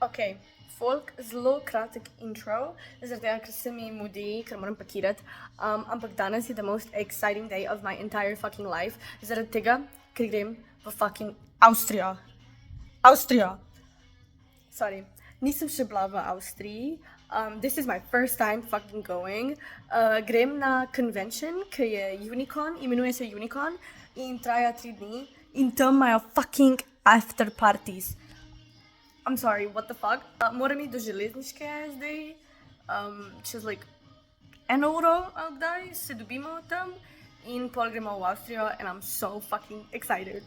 Ok, folk zelo kratek intro, zaradi tega, ker se mi mudi, ker moram pakirati, ampak danes je the most exciting day of my entire fucking life, zaradi tega, ker grem v fucking Avstrijo. Avstrijo! Sorry, nisem še bila v Avstriji. This is my first time fucking going. Grem na convention, ki je Unicon, imenuje se Unicon in traja 3 dni in tam imajo fucking after parties. I'm sorry, what the fuck? Moram iti do železniške zdaj, čez like 1 uro ali kdaj se dobimo tam in pol gremo v Avstrijo and I'm so fucking excited.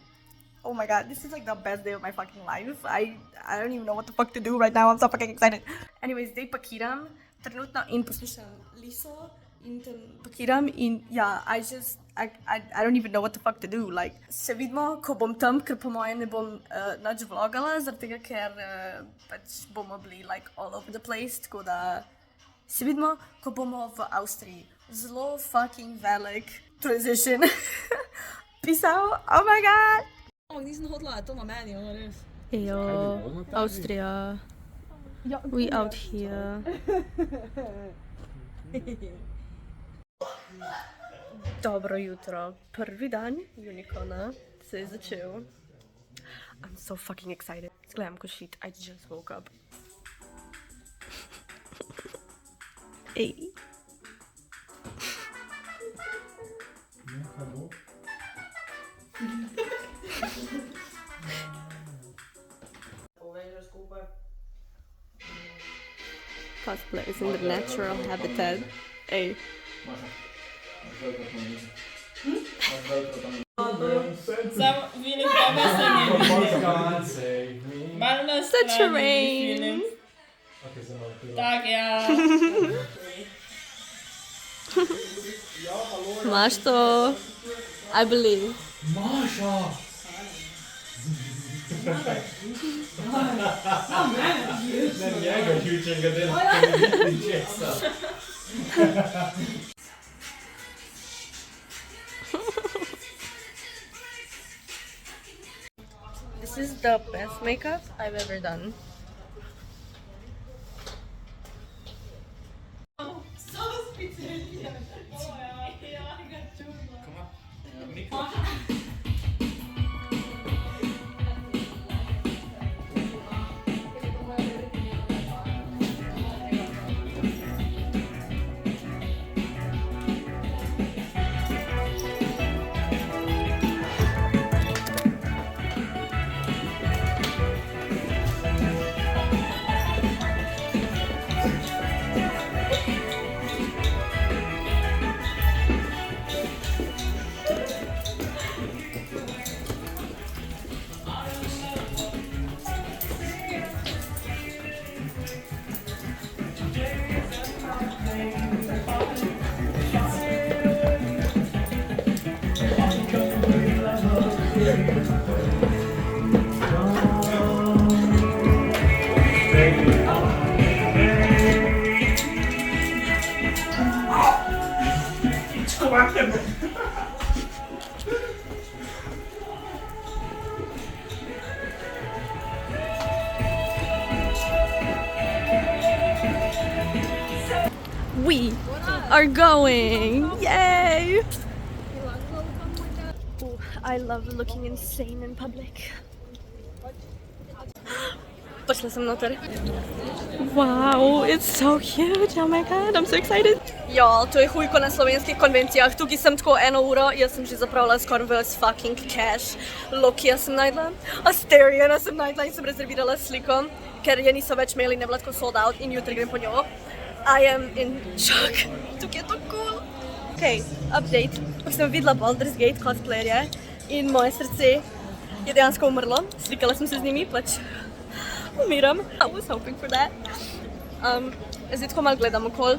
Oh my god, this is like the best day of my fucking life. I don't even know what the fuck to do right now, I'm so fucking excited. Anyways, zdaj pakiram trenutno in poslušam Liso in tam pakiram in ja, I don't even know what the fuck to do. Like, se vidimo, ko bom tam, ker po mojem ne bom nič vlogala, zaradi tega, ker pač bomo bili like all over the place, tako da se vidimo, ko bomo v Avstriji. Zelo fucking velik transition. Peace out, oh my god! Ampak nisem hodila, to na meni, ono res. Ejo, Avstrija. We out here. Dobro jutro, prvi dan Unicona se je začel. I'm so fucking excited. Izgledam kot shit, I just woke up. Ej. Cosplayers in the natural habitat. Ej. Sam Filip, tebe se ne vidi. Malo na Such a rain. Filip. Tak, ja. Imaš to? I believe. Ne njega ključnega dela, ki ni česa. This is the best makeup I've ever done. We are going! Yay! Ooh, I love looking insane in public. Pošla sem noter. Wow, it's so huge! Oh my god, I'm so excited! Ja, to je hujko na slovenskih konvencijah. Tukaj sem tako 1 uro, jaz sem že zapravila skoraj ves fucking cash. Lokija sem najdla, Asteriana sem najdla in sem rezervirala sliko, ker je niso več imeli, ne bila tako sold out in jutri grem po njo. I am in shock. Tukaj je to cool. Ok, update. Ko sem videla Baldur's Gate cosplayerje in moje srce je dejansko umrlo. Slikala sem se z njimi, pač umiram. I was hoping for that. Zdaj tako malo gledam okol.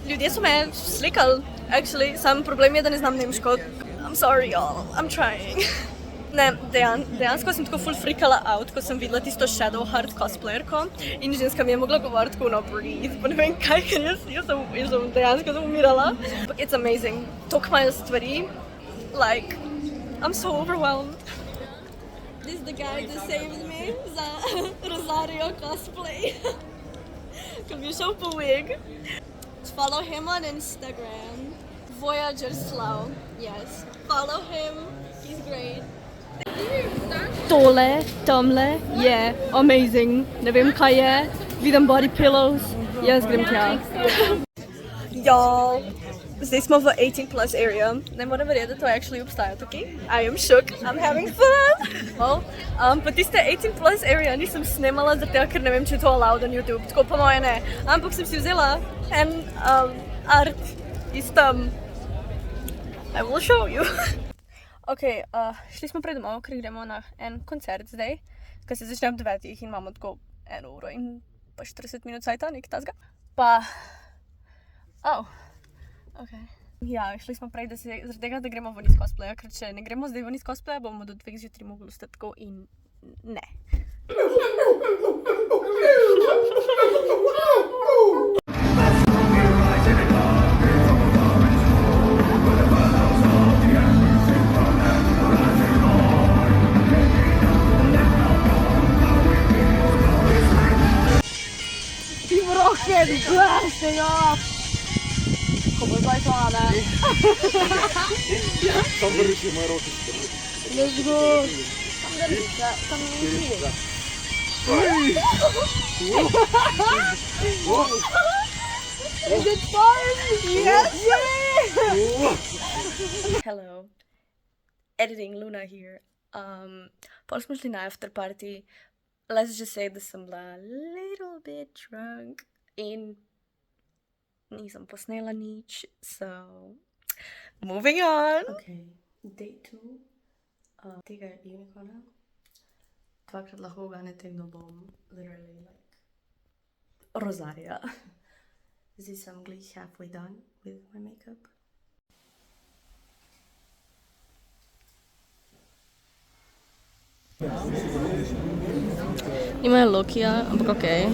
Ljudje so me slikali, actually. Sam problem je, da ne znam nemško. I'm sorry, y'all. I'm trying. Ne, dejansko sem tako full freakala out, ko sem videla tisto Shadowheart cosplayerko in ženska mi je mogla govoriti tako, no, breathe, pa ne vem kaj, ker jaz sem dejansko umirala. But it's amazing. Toliko imajo stvari, like, I'm so overwhelmed. This is the guy that saved me za Rosario cosplay. Kom je zo op wig. Follow him on Instagram. Voyager Slow. Yes. Follow him. He's great. Tole, Tomle, yeah, amazing. Ne vem kaj je. Vidim body pillows. Jaz grem tja. Y'all, zdaj smo v 18 plus area. Ne moram verjeti, da to actually obstaja tukaj. I am shook. I'm having fun. Well, pa tiste 18 plus area nisem snemala, zato ker ne vem, če je to allowed on YouTube. Tako po moje ne. Ampak sem si vzela en art iz tam. I will show you. Ok, šli smo pred domov, ker gremo na en koncert zdaj, ker se začne ob 9 in imamo tako 1 uro in pa 40 minut sajta, nekaj tazga. Pa, ok. Ja, šli smo prej, zaradi tega, da gremo ven iz cosplaya, ker če ne gremo zdaj ven iz cosplaya, bomo do 2 zjutraj mogli ostati tako in ne. Blasting off! Kom eens bij Anna. Let's go! Kan niet zien. Is it fun? Yes! Hello. Editing Luna here. Potem smo šli na after party. Let's just say that sem bila a little bit drunk. In nisem posnela nič, so moving on. Okay, day 2 tega unicorna. Dvakrat lahko uganete, kdo bom literally like Rosaria. Zdaj sem glih halfway done with my makeup. Imajo Lokija, ampak okej.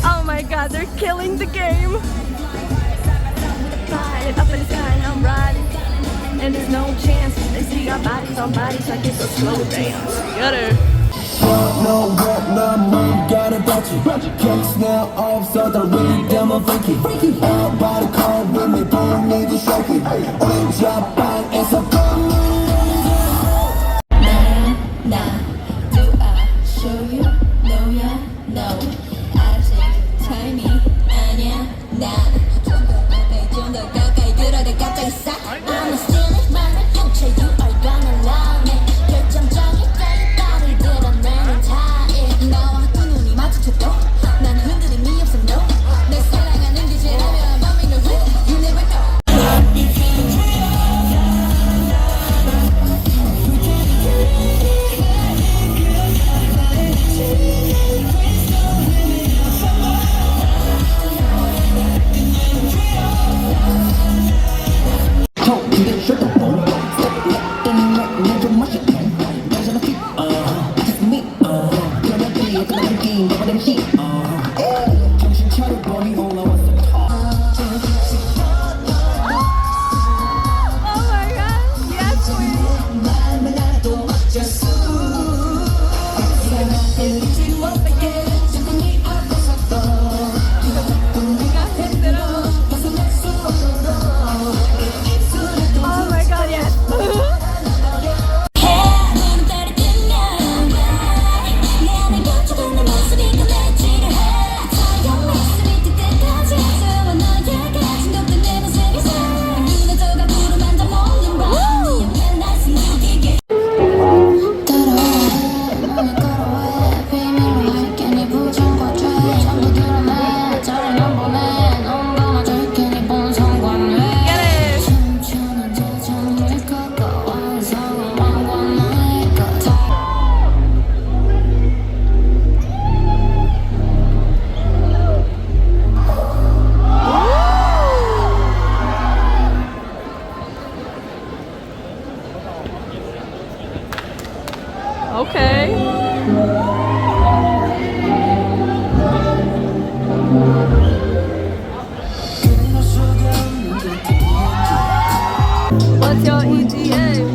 Oh my god, they're killing the game! Up in the sky and I'm riding, and there's no chance they see our bodies on bodies like it's a slow dance. Got her. No work, no move, got a battery. Kicks now off, so the rhythm of freaky. Out by the car with me, don't need to shake it. We drop out, it's a gun. Nah, do I show you? No, yeah, no. I say, tiny, 아니야, 나. 좀더 가까이 들어도 갑자기 싹. I'm a stealing my future, you are gonna love me. 결정적인 나를 드러내는 타입. 나와 두 눈이 마주쳐도 난 흔들림이 없어, no. 내 사랑하는 게 죄라면 I'm in the room, you never know. Okay. What's your ETA?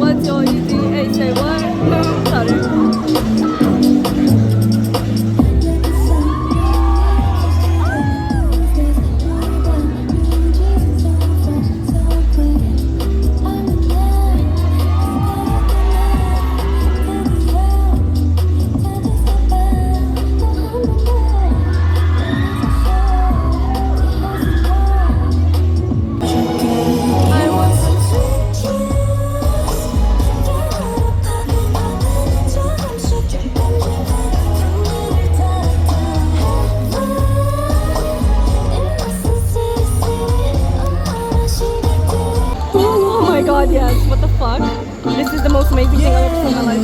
This is the most amazing thing I've ever seen in my life.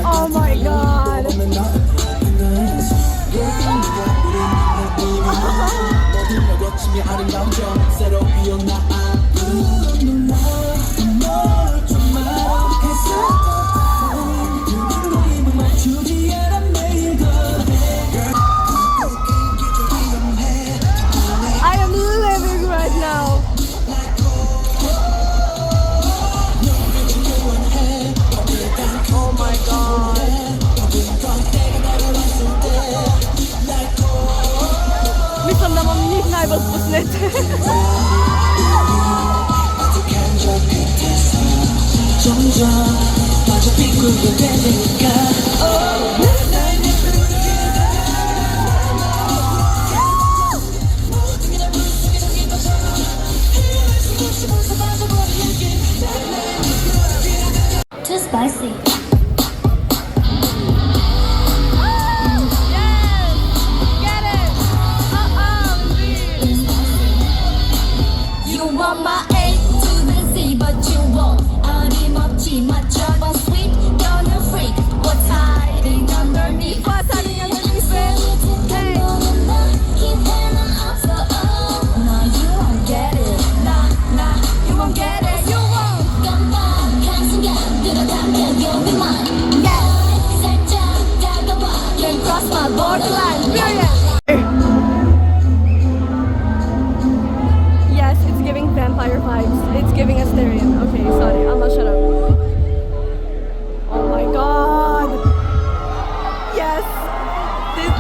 Oh my god. I am living right now. Oh my god. Mislim, da imam njih najbolj posnete. Too spicy. You want my A to the Z, but you won't. 어림없지 맞춰봐 sweet, you're a freak. What's hiding underneath? What's hiding underneath? Hey. No, you won't get it. Nah, you won't get it. You won't. 깜빡한 순간 들어가면 you'll be mine. Yeah. 살짝 다가와. Then cross my borderline. Period. Yes, it's giving vampire vibes. It's giving Asterian. Okay, sorry, I'm not shut up. Oh my god! Yes!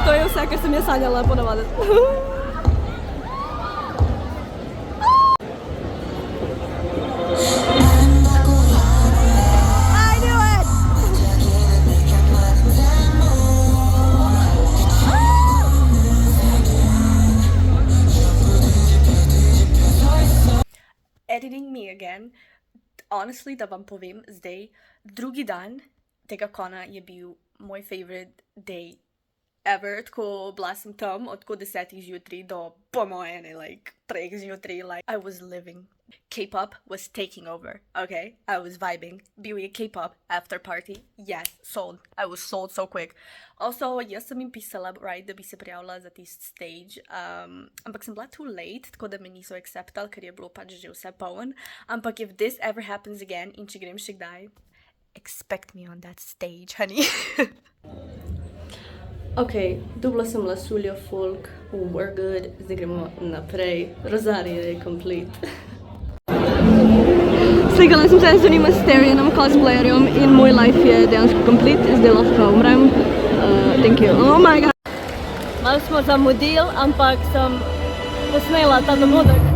To je vse, kar sem jaz sanjala ponavadi. I knew it! Editing me again. Honestly, da vam povem zdaj, drugi dan tega kona je bil moj favorite day ever. Tako bila sem tam od 10 zjutraj do po moje ne, like 3 zjutraj. Like, I was living. K-pop was taking over, okay? I was vibing. Bil je K-pop after party. Yes, sold. I was sold so quick. Also, jaz sem jim pisala, right, da bi se prijavila za tisti stage, ampak sem bila too late, tako da me niso acceptali, ker je bilo pač že vse poln. Ampak if this ever happens again in če grem še kdaj, expect me on that stage, honey. Ok, dubla sem lasuljo folk, we're good, zdaj gremo naprej. Rosario je complete. Slikala sem se z unim Asterianom cosplayerjem in moj life je dejansko complete, zdaj lahko umrem. Thank you. Oh my god. Malo smo zamudili, ampak sem posnela ta dogodek.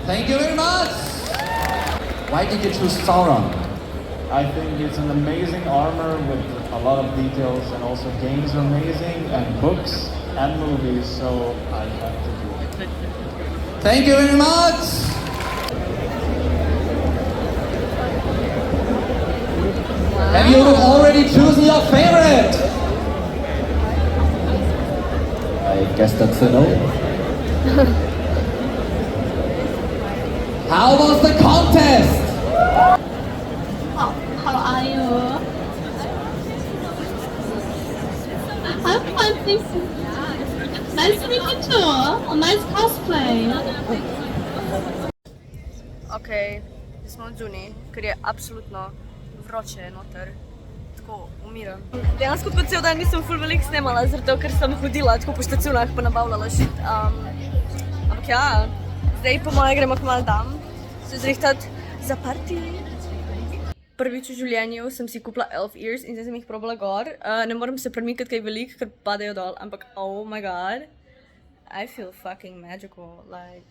Thank you very much! Why did you choose Sauron? I think it's an amazing armor with a lot of details, and also games are amazing, and books and movies, so I have to do it. Thank you very much! Have you already chosen your favorite? I guess that's a no. How was the contest? How are you? I'm fine, thank you. Nice to meet you too. A nice cosplay. Ok, smo odzuni, ker je absolutno vroče noter. Tako, umiram. Dejansko tako cel dan nisem ful veliko snemala, zato ker sem hodila tako po štacionah pa nabavljala shit. Ampak ja, zdaj po moje gremo kmalu dam se zrihtati za party. Prvič v življenju sem si kupila elf ears in zdaj sem jih probala gor. Ne morem se premikati kaj veliko, ker padajo dol, ampak oh my god. I feel fucking magical, like...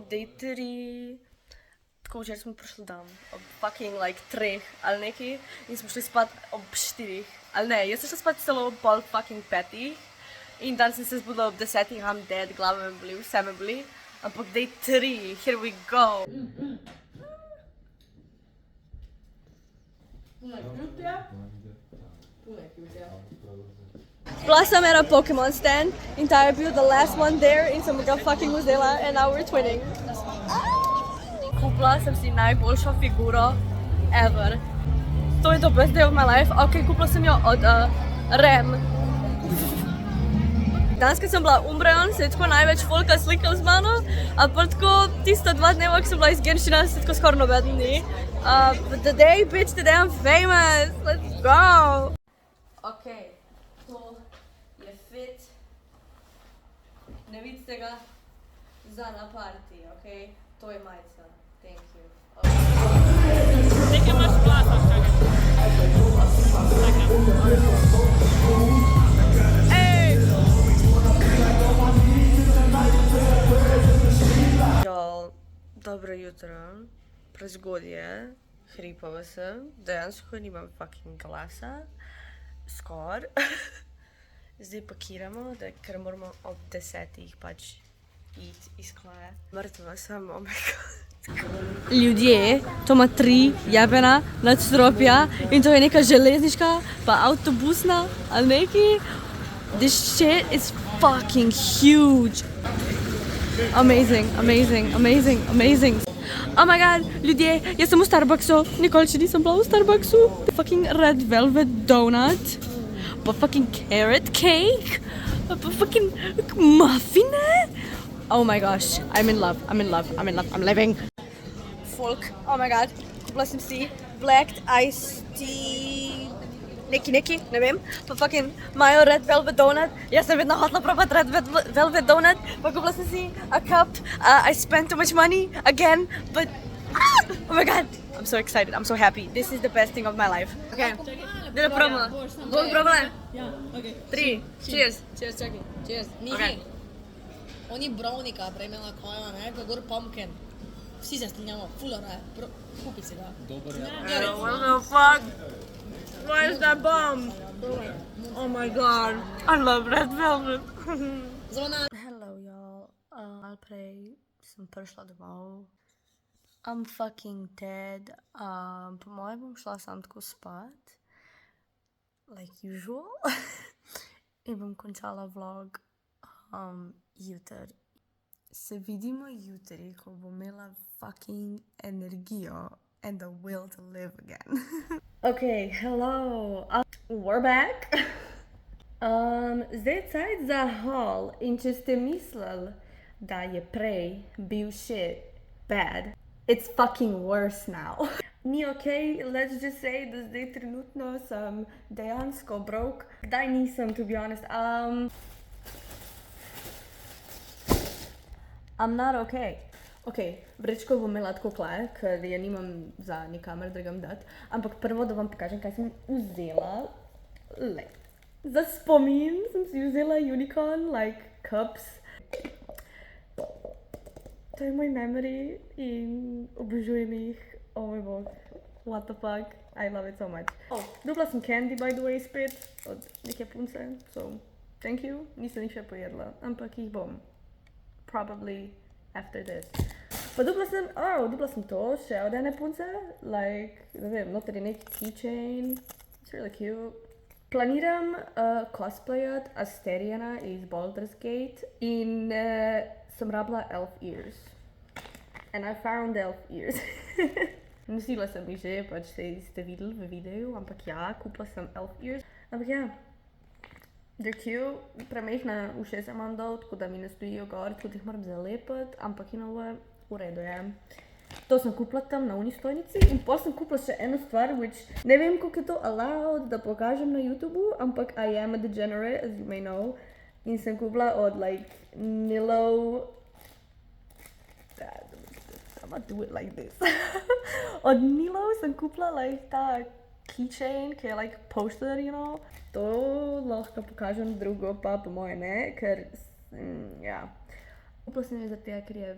day 3. Tako včeraj smo prišli dom ob fucking like 3 ali nekaj in smo šli spat ob 4. Ali ne, jaz sem šla spat celo ob pol fucking 5. In dan sem se zbudila ob 10, I'm dead, glava me boli, vse me boli. Ampak day 3, here we go. Bila sem era Pokemon stand in ta je bil the last one there in sem ga fucking vzela and now we're twinning. Kupila sem si najboljšo figuro ever. To je the best day of my life. Ok, kupila sem jo od Rem. Danes, ko sem bila Umbreon, se je tako največ folka slikal z mano, a pa tako tista 2 dneva, ko sem bila iz Genshina, se tako skoraj nobeden ni. But today, bitch, today I'm famous. Let's go! Ok, to je fit. Ne vidite ga za na party, ok? To je majica. Thank you. Nekaj imaš glasa, čakaj. Dobro jutro, prezgodje, hripava sem, dejansko nimam fucking glasa, skor. Zdaj pakiramo, ker moramo ob 10 pač iti iz klaje. Mrtva sem, oh my god. Ljudje, to ima 3 jebena nadstropja in to je neka železniška pa avtobusna ali neki. This shit is fucking huge. Amazing, amazing, amazing, amazing. Oh my god, ljudje, jaz sem v Starbucksu, nikoli še nisem bila v Starbucksu. Fucking red velvet donut, pa fucking carrot cake, pa fucking muffine. Oh my gosh, I'm in love, I'm in love, I'm in love, I'm living. Folk, oh my god, kupila sem si black iced tea, neki, ne vem, pa fucking imajo red velvet donut, jaz sem vedno hotela probati red velvet donut, pa kupila sem si a cup, I spent too much money, again, but, oh my god, I'm so excited, I'm so happy, this is the best thing of my life. Okay, da probamo, bom probala? Ja, okej. 3, cheers. Cheers, čakaj. Cheers. Mihi. Okay. Oni brownika prej imela koja, ne? Ko je gor pumpkin. Vsi se strinjamo, fulo ne. Kupi si ga. Dober je. What the fuck? Why is that bomb? Oh my god, I love red velvet. Zelo na... Hello y'all, I'll pray, sem prišla domov. I'm fucking dead. Po mojem bom šla sam tako spat, like usual. In bom končala vlog jutri. Se vidimo jutri, ko bom imela fucking energijo and the will to live again. Okay, hello. We're back. Zdaj je cajt za haul in če ste mislili, da je prej bil shit bad, it's fucking worse now. Ni okej, let's just say, da zdaj trenutno sem dejansko broke. Kdaj nisem, to be honest. I'm not okay. Ok, vrečko bom imela tako kle, ker je nimam za nikamer drugam dati. Ampak prvo, da vam pokažem, kaj sem vzela. Za spomin sem si vzela Unicorn, like, cups. To je moj memory in obožujem jih. Oh moj bog, what the fuck, I love it so much. Oh, dobila sem candy, by the way, spet od neke punce, so thank you. Nisem jih še pojedla, ampak jih bom. Probably after this. Pa dobila sem to še od ene punce, like, ne vem, noter je neki keychain, it's really cute. Planiram cosplayat Asteriana iz Baldur's Gate in sem rabila elf ears. And I found elf ears. Nosila sem jih že, pač ste videli v videu, ampak ja, kupila sem elf ears. Ampak ja, they're cute, premehna ušesa imam dol, tako da mi ne stojijo gor, tako da jih moram zalepiti, ampak you know what, v redu je. To sem kupila tam na uni stojnici in potem sem kupila še eno stvar, which ne vem, koliko je to allowed, da pokažem na YouTubeu, ampak I am a degenerate, as you may know. In sem kupila od, like, Nilo... I'm gonna do it like this. Od Nilo sem kupila, like, ta keychain, ki je, like, poster, you know. To lahko pokažem drugo, pa po moje ne, ker, ja. Kupila sem je zato, ker je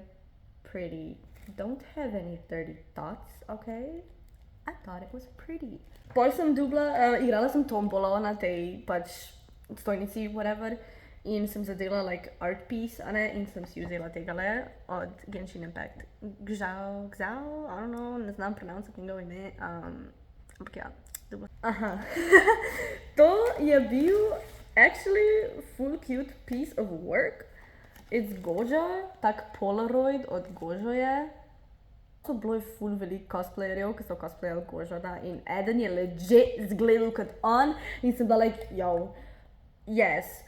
pretty. Don't have any dirty thoughts, okay? I thought it was pretty. Pol sem dobila, igrala sem tombolo na tej pač stojnici, whatever, in sem zadela like art piece, a ne, in sem si vzela tegale od Genshin Impact. Gzao, I don't know, ne znam pronouncati njegovo ime, ampak ja, dobila. Aha. To je bil actually full cute piece of work. It's Gojo, tak Polaroid od Gojo je. So bilo je ful veliko cosplayerjev, ki so cosplayali Gojona in eden je legit zgledal kot on in sem bila like, yo, yes.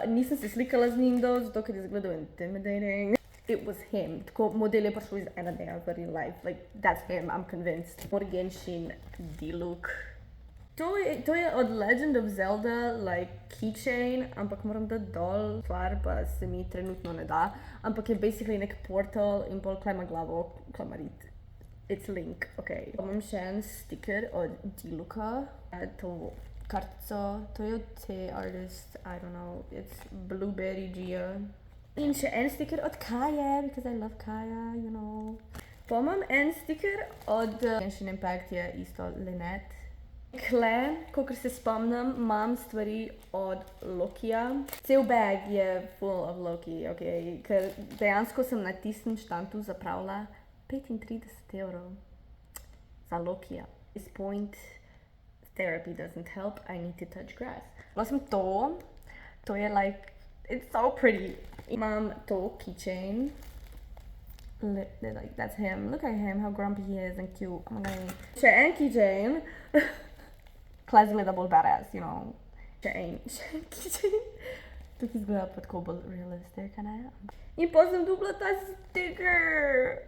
Nisem se slikala z njim do, zato ker je zgledal intimidating. It was him. Tako model je prišel iz ena dneja v real life. Like, that's him, I'm convinced. Genshin D-look. To je od Legend of Zelda, like, keychain, ampak moram dati dol stvar, pa se mi trenutno ne da. Ampak je basically nek portal in pol klema glavo, klamarit. It's Link, ok. Imam še en sticker od D-looka. To kartico, to je od te artist, I don't know, it's Blueberry Gia. In še en sticker od Kaja, because I love Kaja, you know. Pa imam en sticker od Genshin Impact, je isto Lynette. Kle, kakor se spomnim, imam stvari od Lokija. Cel bag je full of Loki, ok, ker dejansko sem na tistem štantu zapravila 35 evrov za Lokija. This point therapy doesn't help, I need to touch grass. Sem to je like, it's so pretty. Imam to keychain. Like, that's him. Look at him, how grumpy he is and cute. Oh my god. Še en keychain. Kle zgleda bolj badass, you know. Še en keychain. Tukaj izgleda pa tako bolj realistic, ne? In pa sem dobila ta sticker.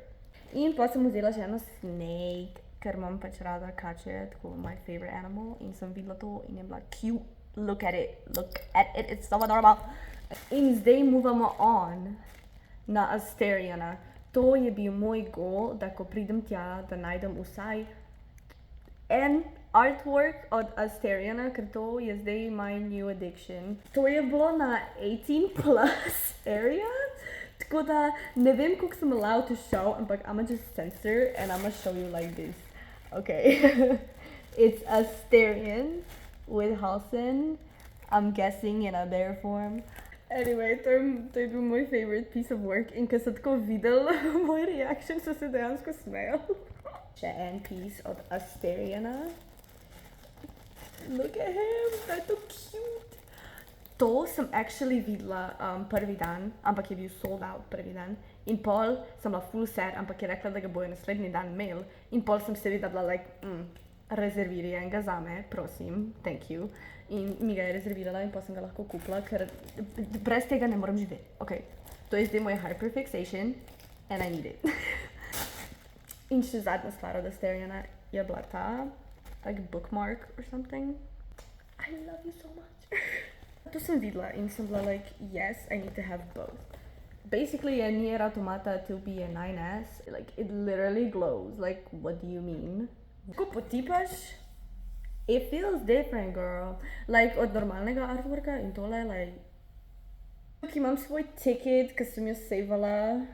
In pa sem vzela še eno snake, ker imam pač rada kače, tako my favorite animal. In sem videla to in je bila cute. Look at it, it's so adorable. In zdaj movamo on na Asteriana. To je bil moj goal, da ko pridem tja, da najdem vsaj en artwork od Asteriana, ker to je zdaj my new addiction. To je bilo na 18+ area, tako da ne vem, koliko sem allowed to show, ampak I'ma just censor and I'ma show you like this. Okay. It's Asterian with Halcyon, I'm guessing in a bear form. Anyway, to je bil moj favorite piece of work in ko so tako videl moj reaction, so se dejansko smejal. Še en piece od Asteriana. Look at him, that's so cute. To sem actually videla prvi dan, ampak je bil sold out prvi dan. In pol sem bila full sad, ampak je rekla, da ga bojo naslednji dan imel. In pol sem seveda bila like, rezerviraj enega zame, prosim, thank you. In mi ga je rezervirala in pa sem ga lahko kupila, ker brez tega ne morem živeti. Ok, to je zdaj moj hyperfixation and I need it. In še zadnja stvar od Asteriana je bila ta, like bookmark or something. I love you so much. To sem videla in sem bila like, yes, I need to have both. Basically, je Nier Automata to be a 9S. Like, it literally glows. Like, what do you mean? Ko potipaš, it feels different, girl. Like, od normalnega artworka in tole, like... Tukaj imam svoj ticket, ki sem jo saveala.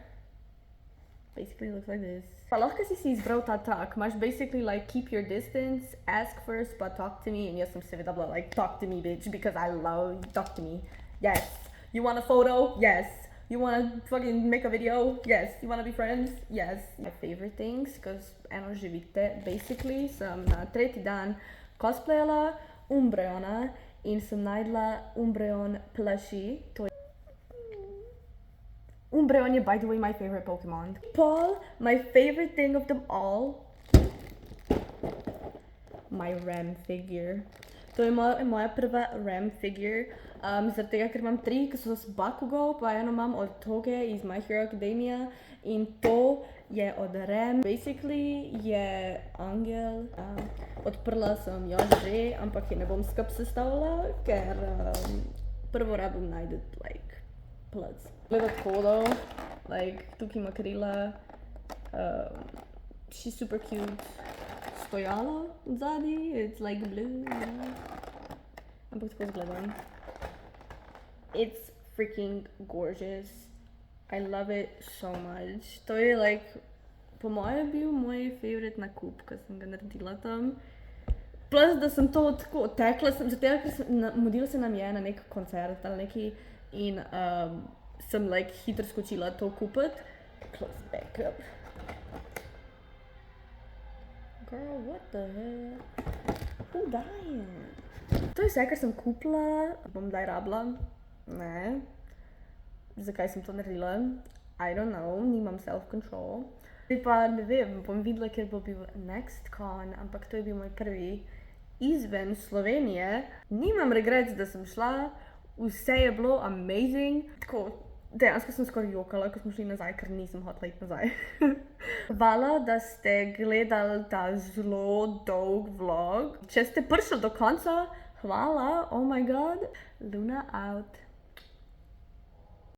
Basically looks like this. Pa lahko si izbral ta tag. Imaš basically like, keep your distance, ask first, but talk to me. In jaz sem seveda bila like, talk to me, bitch, because I love talk to me. Yes. You want a photo? Yes. You wanna fucking make a video? Yes. You wanna be friends? Yes. My favorite things, because eno živite, basically sem na tretji dan cosplayala Umbreona in sem najdla Umbreon plushie. Umbreon je, by the way, my favorite Pokemon. Paul, my favorite thing of them all, my Rem figure. To je moja prva Rem figure, zaradi tega, ker imam 3, ki so z Bakugo, pa eno imam od Toge iz My Hero Academia in to je od Rem. Basically je angel, odprla sem jo že, ampak je ne bom skup sestavila, ker prvo rabim najti, like, plugs. Gleda tako though, like, tukaj ima krila, she's super cute. Stojalo od zadaj, it's like blue, you know? Ampak tako zgledam. It's freaking gorgeous. I love it so much. To je like, po mojem bil moj favorite nakup, ko sem ga naredila tam. Plus, da sem to tako tekla, zato ker mudil se nam je na nek koncert ali neki in sem like hitro skočila to kupiti. Close back up. Girl, what the hell? Who dying? To je vse, kar sem kupila. Bom daj rabila? Ne. Zakaj sem to naredila? I don't know, nimam self-control. Pa ne vem, bom videla, ker bo bil next con, ampak to je bil moj prvi izven Slovenije. Nimam regrets, da sem šla, vse je bilo amazing. Tako, dejansko sem skoraj jokala, ko smo šli nazaj, ker nisem hotela iti nazaj. Hvala, da ste gledali ta zelo dolg vlog. Če ste prišli do konca, hvala, oh my god. Luna out.